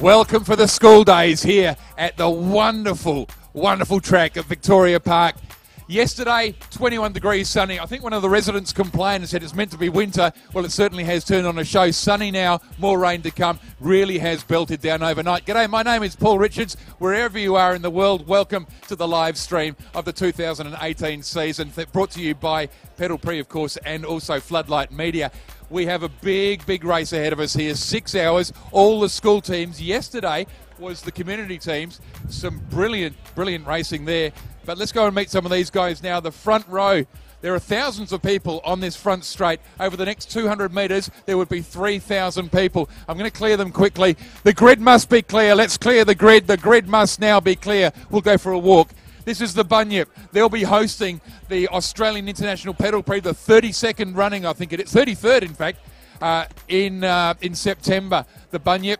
Welcome for the school days here at the wonderful, wonderful track at Victoria Park. Yesterday, 21 degrees sunny. I think one of the residents complained and said it's meant to be winter. Well, it certainly has turned on a show. Sunny now, more rain to come. Really has belted down overnight. G'day, my name is Paul Richards. Wherever you are in the world, welcome to the live stream of the 2018 season, brought to you by Pedal Pre, of course, and also Floodlight Media. We have a big, big race ahead of us here. 6 hours, all the school teams. Yesterday was the community teams. Some brilliant, brilliant racing there. But let's go and meet some of these guys now. The front row, there are thousands of people on this front straight. Over the next 200 metres, there would be 3,000 people. I'm going to clear them quickly. The grid must be clear. Let's clear the grid. The grid must now be clear. We'll go for a walk. This is the Bunyip. They'll be hosting the Australian International Pedal Prix, the 32nd running, I think it is, 33rd in fact, in September. The Bunyip,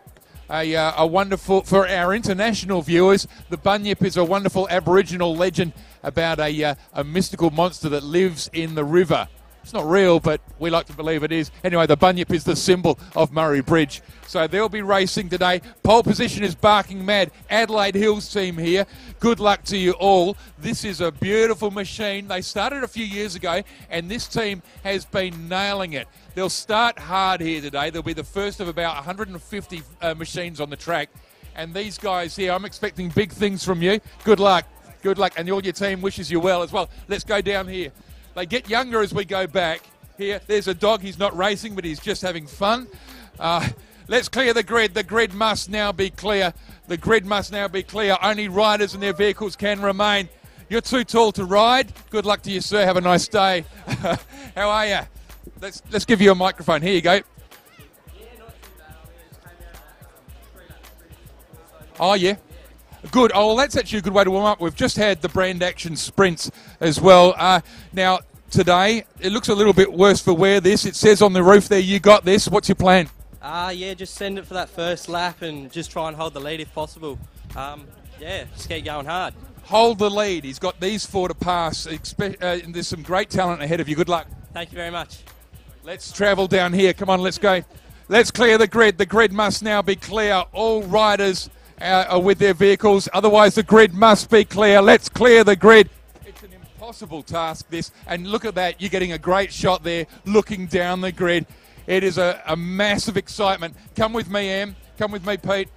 a wonderful, for our international viewers, the Bunyip is a wonderful Aboriginal legend about a mystical monster that lives in the river. It's not real, but we like to believe it is. Anyway, the Bunyip is the symbol of Murray Bridge. So they'll be racing today. Pole position is Barking Mad. Adelaide Hills team here. Good luck to you all. This is a beautiful machine. They started a few years ago, and this team has been nailing it. They'll start hard here today. They'll be the first of about 150 machines on the track. And these guys here, I'm expecting big things from you. Good luck. Good luck. And all your team wishes you well as well. Let's go down here. They get younger as we go back. Here, there's a dog. He's not racing, but he's just having fun. Let's clear the grid. The grid must now be clear. The grid must now be clear. Only riders and their vehicles can remain. You're too tall to ride. Good luck to you, sir. Have a nice day. How are you? Let's give you a microphone. Here you go. Oh, yeah. Good. Oh, well, that's actually a good way to warm up. We've just had the brand action sprints as well. Now, today, it looks a little bit worse for wear, this. It says on the roof there, you got this. What's your plan? Yeah, just send it for that first lap and just try and hold the lead if possible. Yeah, just keep going hard. Hold the lead. He's got these four to pass. There's some great talent ahead of you. Good luck. Thank you very much. Let's travel down here. Come on, let's go. Let's clear the grid. The grid must now be clear. All riders are with their vehicles. Otherwise, the grid must be clear. Let's clear the grid. It's an impossible task, this. And look at that. You're getting a great shot there looking down the grid. It is a massive excitement. Come with me, Em. Come with me, Pete.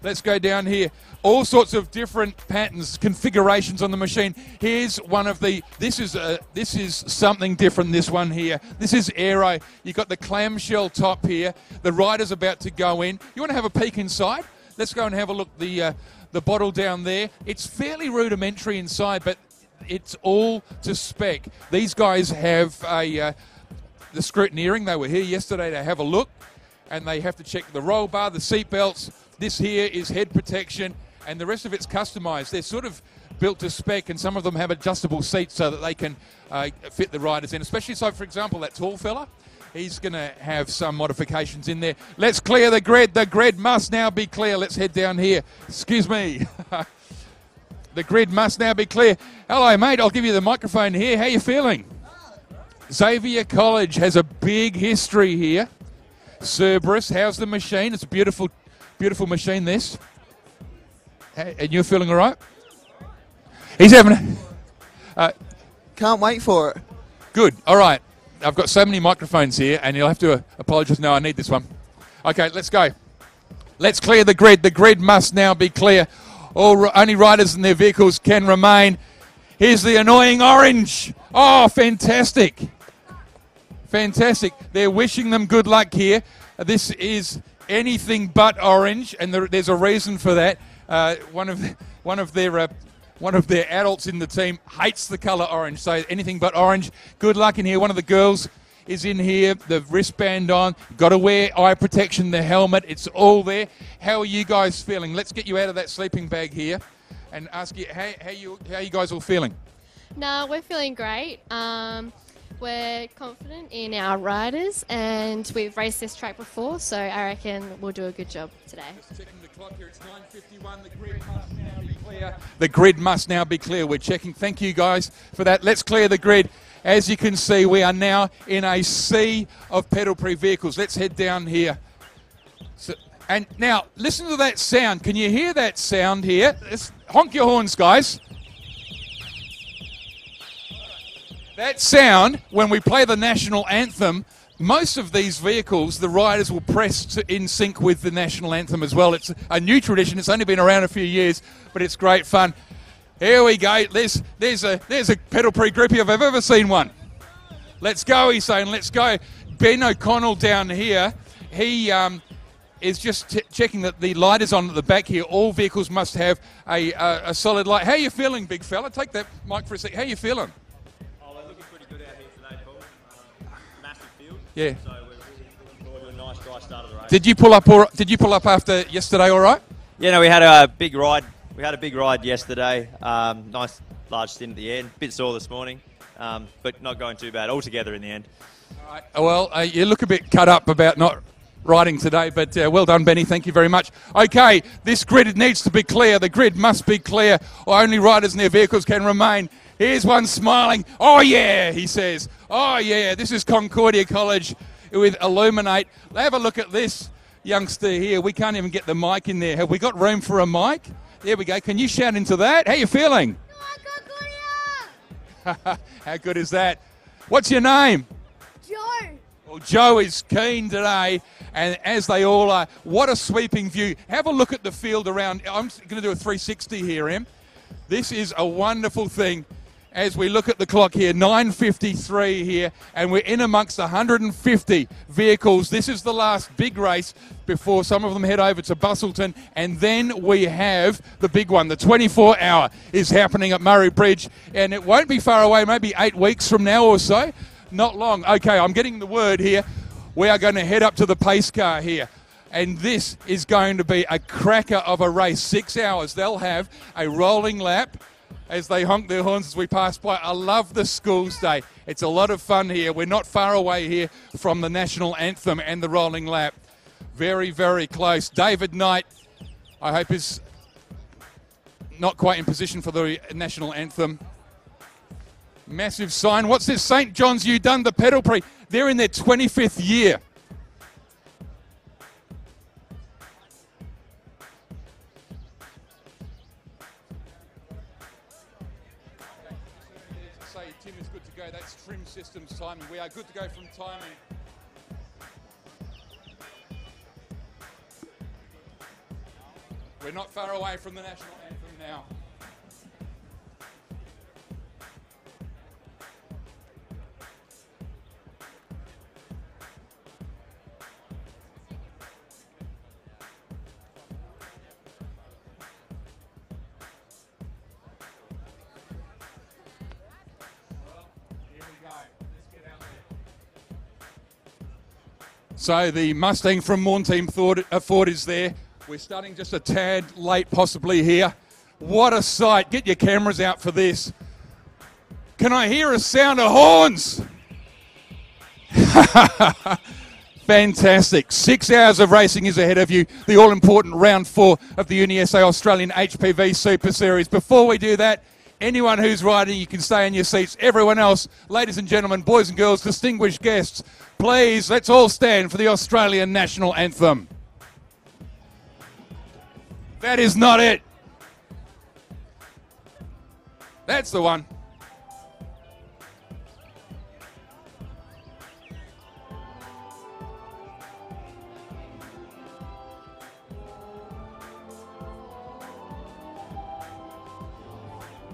Let's go down here. All sorts of different patterns, configurations on the machine. Here's one of the, this is something different, this one here. This is aero. You've got the clamshell top here. The rider's about to go in. You want to have a peek inside? Let's go and have a look. The bottle down there. It's fairly rudimentary inside, but it's all to spec. These guys have the scrutineering. They were here yesterday to have a look, and they have to check the roll bar, the seat belts. This here is head protection, and the rest of it's customised. They're sort of built to spec, and some of them have adjustable seats so that they can fit the riders in. Especially so, for example, that tall fella. He's going to have some modifications in there. Let's clear the grid. The grid must now be clear. Let's head down here. Excuse me. The grid must now be clear. Hello, mate. I'll give you the microphone here. How you feeling? Xavier College has a big history here. Cerberus, how's the machine? It's a beautiful, beautiful machine, this. And you're feeling all right? He's having Can't wait for it. Good. All right. I've got so many microphones here, and you'll have to apologise. No, I need this one. Okay, let's go. Let's clear the grid. The grid must now be clear. Only riders and their vehicles can remain. Here's the annoying orange. Oh, fantastic. Fantastic. They're wishing them good luck here. This is anything but orange, and there's a reason for that. One of their adults in the team hates the colour orange, so anything but orange. Good luck in here. One of the girls is in here, the wristband on. Got to wear eye protection, the helmet. It's all there. How are you guys feeling? Let's get you out of that sleeping bag here and ask you how you guys all feeling. No, we're feeling great. We're confident in our riders, and we've raced this track before, so I reckon we'll do a good job today. Just checking the clock here. It's 9:51. The grid must now be clear. The grid must now be clear. We're checking. Thank you guys for that. Let's clear the grid. As you can see, we are now in a sea of pedal-proof vehicles. Let's head down here. So, And now, listen to that sound. Can you hear that sound here? Honk your horns, guys. That sound, when we play the national anthem, most of these vehicles, the riders will press in sync with the national anthem as well. It's a new tradition. It's only been around a few years, but it's great fun. Here we go. There's a pedal pre-grippy if I've ever seen one. Let's go, he's saying. Let's go. Ben O'Connell down here, he is just checking that the light is on at the back here. All vehicles must have a solid light. How are you feeling, big fella? Take that mic for a sec. How are you feeling? Oh, we're looking pretty good out here today, Paul. Massive field. Yeah. So we're looking forward to a nice dry start of the race. Did you pull up after yesterday all right? Yeah, no, we had a big ride. We had a big ride yesterday. Nice large stint at the end. Bit sore this morning, but not going too bad. All together in the end. All right. Well, you look a bit cut up about not riding today, but well done, Benny. Thank you very much. Okay, this grid needs to be clear. The grid must be clear, or only riders and their vehicles can remain. Here's one smiling. Oh, yeah, he says. Oh, yeah, this is Concordia College with Illuminate. Have a look at this youngster here. We can't even get the mic in there. Have we got room for a mic? There we go. Can you shout into that? How you feeling? How good is that? What's your name? Joe. Well, Joe is keen today, and as they all are. What a sweeping view. Have a look at the field around. I'm going to do a 360 here, Em. This is a wonderful thing. As we look at the clock here, 9:53 here, and we're in amongst 150 vehicles. This is the last big race before some of them head over to Bustleton, and then we have the big one. The 24-hour is happening at Murray Bridge, and it won't be far away, maybe 8 weeks from now or so. Not long. Okay, I'm getting the word here. We are going to head up to the pace car here. And this is going to be a cracker of a race. 6 hours. They'll have a rolling lap as they honk their horns as we pass by. I love the schools day. It's a lot of fun here. We're not far away here from the national anthem and the rolling lap. Very, very close. David Knight, I hope, is not quite in position for the national anthem. Massive sign. What's this? St. John's, you done the pedal pre. They're in their 25th year. Say Tim is good to go. That's Trim Systems timing. We are good to go from timing. We're not far away from the national anthem now. So the Mustang from Morn Team Ford is there. We're starting just a tad late possibly here. What a sight. Get your cameras out for this. Can I hear a sound of horns? Fantastic. 6 hours of racing is ahead of you. The all-important round 4 of the UniSA Australian HPV Super Series. Before we do that, anyone who's riding, you can stay in your seats. Everyone else, ladies and gentlemen, boys and girls, distinguished guests, please, let's all stand for the Australian National Anthem. That is not it. That's the one.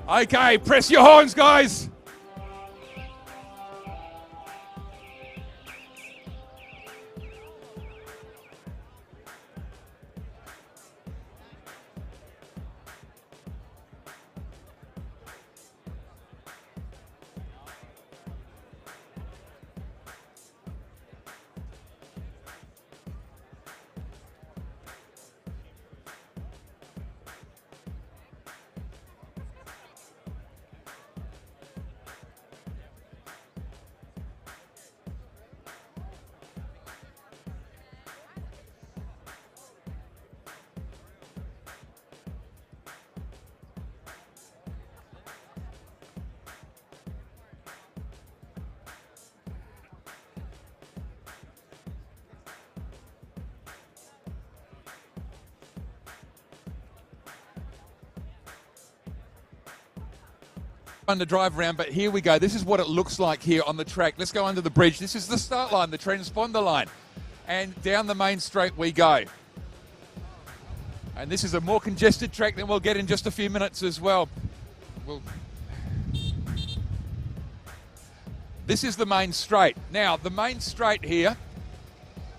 Okay, press your horns, guys. fun to drive around, but here we go. This is what it looks like here on the track. Let's go under the bridge. This is the start line, the transponder line. And down the main straight we go. And this is a more congested track than we'll get in just a few minutes as well. This is the main straight. Now, the main straight here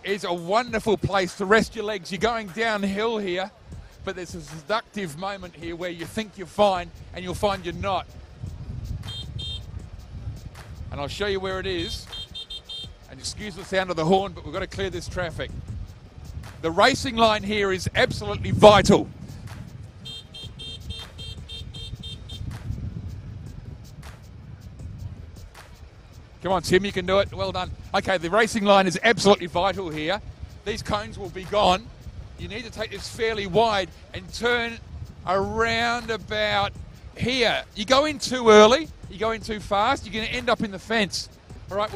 is a wonderful place to rest your legs. You're going downhill here, but there's a seductive moment here where you think you're fine and you'll find you're not. And I'll show you where it is. And excuse the sound of the horn, but we've got to clear this traffic. The racing line here is absolutely vital. Come on, Tim, you can do it. Well done. Okay, the racing line is absolutely vital here. These cones will be gone. You need to take this fairly wide and turn around about here. You go in too early, you go in too fast, you're going to end up in the fence. All right,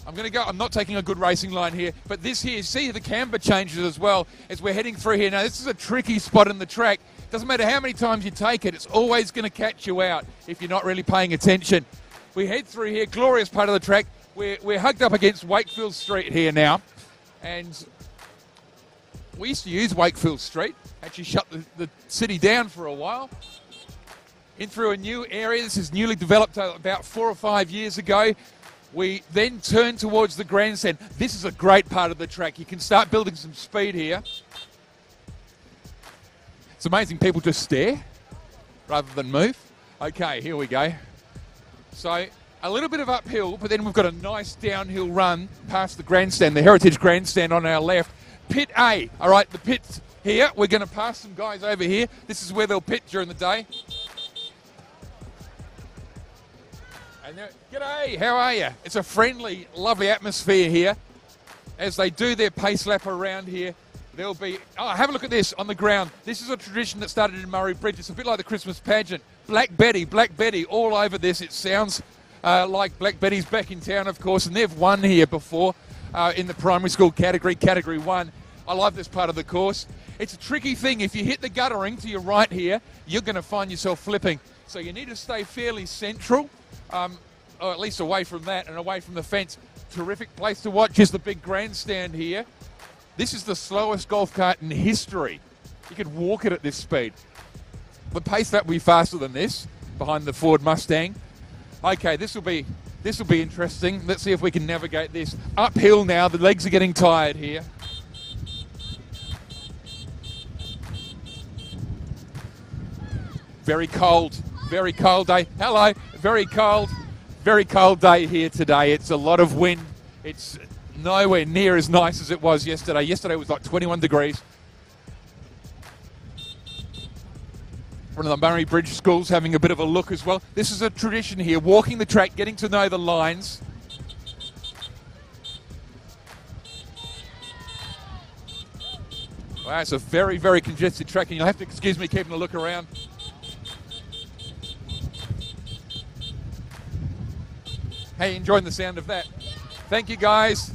I'm not taking a good racing line here, but this here, see the camber changes as well as we're heading through here. Now, this is a tricky spot in the track. Doesn't matter how many times you take it, it's always going to catch you out if you're not really paying attention. We head through here, glorious part of the track. We're hugged up against Wakefield Street here now. And we used to use Wakefield Street, actually shut the city down for a while. In through a new area. This is newly developed about 4 or 5 years ago. We then turn towards the grandstand. This is a great part of the track. You can start building some speed here. It's amazing people just stare rather than move. Okay, here we go. So a little bit of uphill, but then we've got a nice downhill run past the grandstand, the Heritage Grandstand on our left. Pit A, all right, the pit's here. We're going to pass some guys over here. This is where they'll pit during the day. And g'day, how are you? It's a friendly, lovely atmosphere here. As they do their pace lap around here, there'll be, have a look at this on the ground. This is a tradition that started in Murray Bridge. It's a bit like the Christmas pageant. Black Betty, all over this. It sounds like Black Betty's back in town, of course, and they've won here before in the primary school category, Category 1. I love this part of the course. It's a tricky thing. If you hit the guttering to your right here, you're going to find yourself flipping. So you need to stay fairly central, or at least away from that and away from the fence. Terrific place to watch is the big grandstand here. This is the slowest golf cart in history. You could walk it at this speed. The pace that will be faster than this, behind the Ford Mustang. Okay, this will be interesting. Let's see if we can navigate this. Uphill now, the legs are getting tired here. Very cold day. Hello, very cold day here today. It's a lot of wind. It's nowhere near as nice as it was yesterday. Yesterday was like 21 degrees. One of the Murray Bridge schools having a bit of a look as well. This is a tradition here, walking the track, getting to know the lines. Wow, it's a very, very congested track, and you'll have to excuse me keeping a look around. Hey, enjoying the sound of that. Thank you, guys.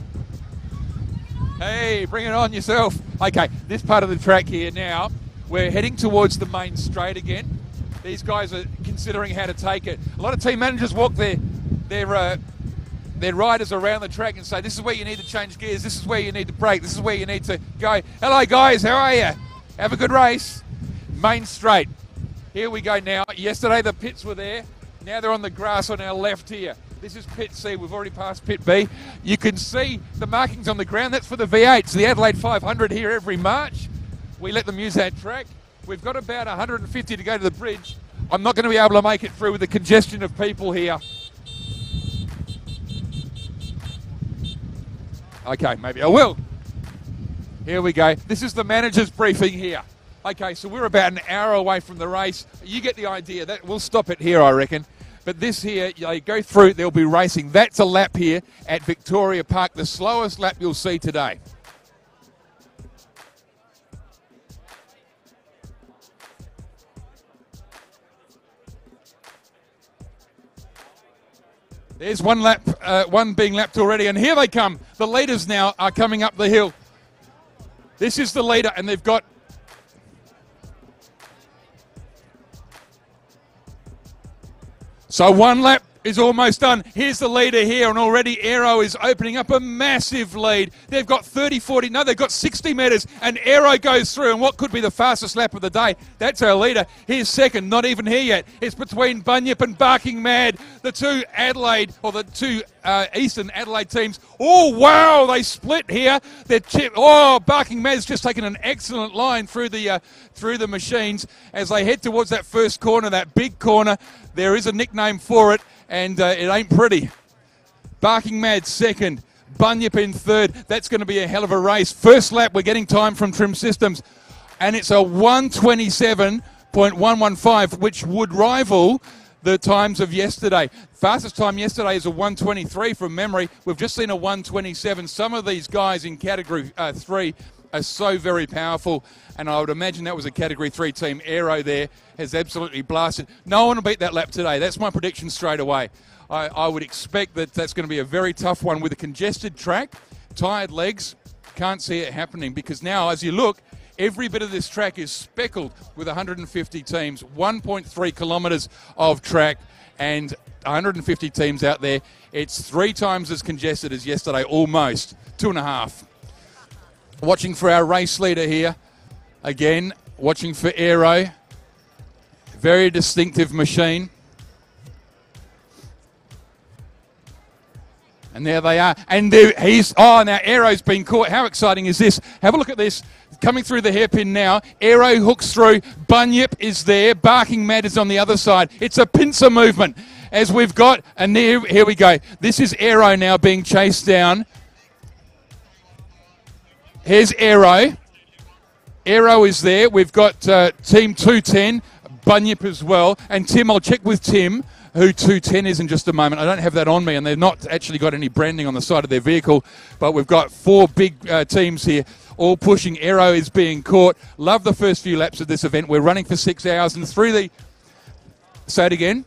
Hey, bring it on yourself. Okay, this part of the track here now, we're heading towards the main straight again. These guys are considering how to take it. A lot of team managers walk their riders around the track and say, this is where you need to change gears, this is where you need to brake, this is where you need to go. Hello, guys, how are you? Have a good race. Main straight. Here we go now. Yesterday the pits were there. Now they're on the grass on our left here. This is pit C. We've already passed pit B. You can see the markings on the ground. That's for the V8s, the Adelaide 500 here every March. We let them use that track. We've got about 150 to go to the bridge. I'm not going to be able to make it through with the congestion of people here. Okay, maybe I will. Here we go. This is the manager's briefing here. Okay, so we're about an hour away from the race. You get the idea. That we'll stop it here, I reckon. But this here, you go through, there'll be racing. That's a lap here at Victoria Park, the slowest lap you'll see today. There's one lap, one being lapped already, and here they come. The leaders now are coming up the hill. This is the leader, and they've got So one lap is almost done. Here's the leader here, and already Aero is opening up a massive lead. They've got 30, 40, no, they've got 60 metres, and Aero goes through, and what could be the fastest lap of the day? That's our leader. Here's second, not even here yet. It's between Bunyip and Barking Mad, the two Adelaide, or the two Eastern Adelaide teams. Oh, wow, they split here. Barking Mad's just taken an excellent line through the machines as they head towards that first corner, that big corner. There is a nickname for it, and it ain't pretty. Barking Mad second, Bunyip in third. That's going to be a hell of a race. First lap, we're getting time from Trim Systems, and it's a 1:27.115, which would rival the times of yesterday. Fastest time yesterday is a 1:23 from memory. We've just seen a 1:27. Some of these guys in Category 3 are so very powerful, and I would imagine that was a Category 3 team. Aero there has absolutely blasted. No one will beat that lap today. That's my prediction straight away. I would expect that that's going to be a very tough one with a congested track, tired legs. Can't see it happening because now, as you look, every bit of this track is speckled with 150 teams, 1.3 kilometres of track, and 150 teams out there. It's 3 times as congested as yesterday, almost 2.5. Watching for our race leader here. Again, watching for Aero. Very distinctive machine. And there they are. And now Aero's been caught. How exciting is this? Have a look at this. Coming through the hairpin now. Aero hooks through. Bunyip is there. Barking Mad is on the other side. It's a pincer movement as we've got. And here we go. This is Aero now being chased down. Here's Aero. Aero is there. We've got Team 210, Bunyip as well. And Tim, I'll check with Tim who 210 is in just a moment. I don't have that on me, and they've not actually got any branding on the side of their vehicle. But we've got 4 big teams here, all pushing. Aero is being caught. Love the first few laps of this event. We're running for 6 hours, and through the... Say it again.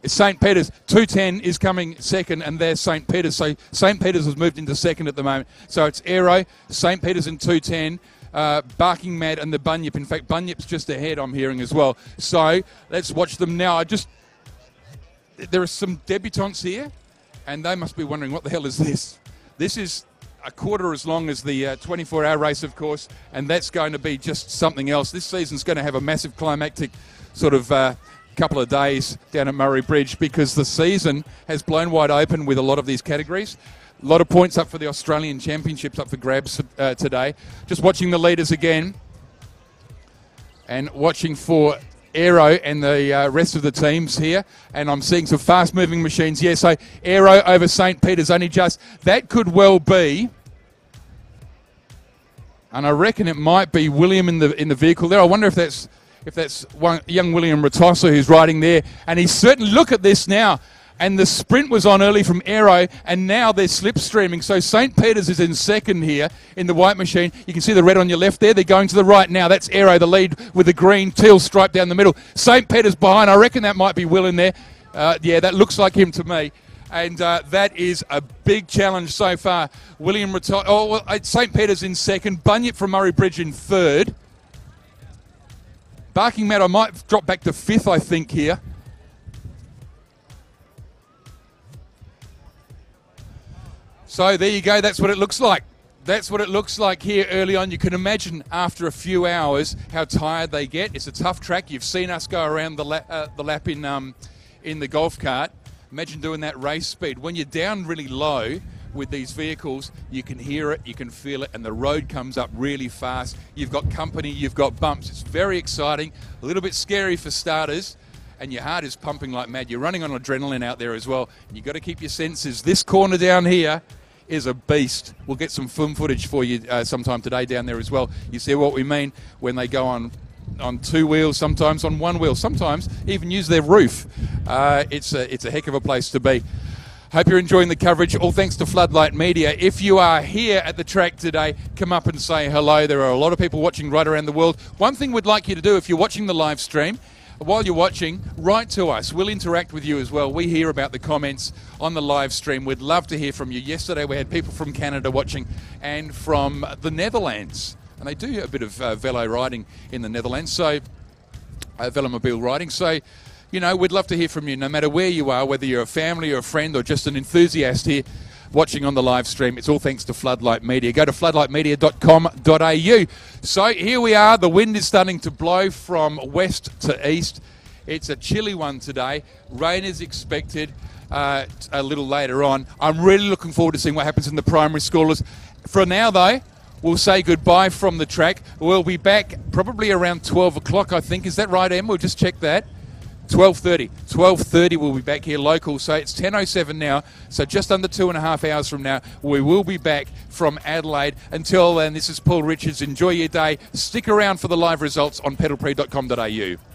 It's St. Peter's. 210 is coming second, and there's St. Peter's. So St. Peter's has moved into second at the moment. So it's Aero, St. Peter's and 210, Barking Mad and the Bunyip. In fact, Bunyip's just ahead, I'm hearing as well. So let's watch them now. There are some debutantes here, and they must be wondering, what the hell is this? This is a quarter as long as the 24-hour race, of course, and that's going to be just something else. This season's going to have a massive climactic sort of... couple of days down at Murray Bridge because the season has blown wide open with a lot of these categories. A lot of points up for the Australian Championships up for grabs today. Just watching the leaders again and watching for Aero and the rest of the teams here, and I'm seeing some fast-moving machines. Yeah, so Aero over St. Peter's only just. That could well be, and I reckon it might be William in the vehicle there. I wonder if that's one young William Ratossa who's riding there, and he's certainly, look at this now, and the sprint was on early from Aero, and now they're slipstreaming. So St. Peter's is in second here in the white machine. You can see the red on your left there. They're going to the right now. That's Aero, the lead with the green teal stripe down the middle. St. Peter's behind. I reckon that might be Will in there. Yeah, that looks like him to me. And that is a big challenge so far. William Ratossa, St. Peter's in second. Bunyip from Murray Bridge in third. Barking Mad, I might drop back to 5th, I think, here. So there you go. That's what it looks like. That's what it looks like here early on. You can imagine after a few hours how tired they get. It's a tough track. You've seen us go around the lap in the golf cart. Imagine doing that race speed. When you're down really low with these vehicles, you can hear it, you can feel it, and the road comes up really fast. You've got company, you've got bumps. It's very exciting, a little bit scary for starters, and your heart is pumping like mad. You're running on adrenaline out there as well, and you've got to keep your senses. This corner down here is a beast. We'll get some film footage for you sometime today down there as well. You see what we mean when they go on 2 wheels, sometimes on 1 wheel, sometimes even use their roof. It's a heck of a place to be. Hope you're enjoying the coverage. All thanks to Floodlight Media. If you are here at the track today, come up and say hello. There are a lot of people watching right around the world. One thing we'd like you to do, if you're watching the live stream, while you're watching, write to us. We'll interact with you as well. We hear about the comments on the live stream. We'd love to hear from you. Yesterday we had people from Canada watching and from the Netherlands. And they do a bit of velo riding in the Netherlands, so velomobile riding. So you know, we'd love to hear from you, no matter where you are, whether you're a family or a friend or just an enthusiast here watching on the live stream. It's all thanks to Floodlight Media. Go to floodlightmedia.com.au. So here we are. The wind is starting to blow from west to east. It's a chilly one today. Rain is expected a little later on. I'm really looking forward to seeing what happens in the primary schoolers. For now, though, we'll say goodbye from the track. We'll be back probably around 12 o'clock, I think. Is that right, Em? We'll just check that. 12:30. 12:30 we'll be back here local. So it's 10:07 now. So just under 2.5 hours from now, we will be back from Adelaide. Until then, this is Paul Richards. Enjoy your day. Stick around for the live results on pedalprix.com.au.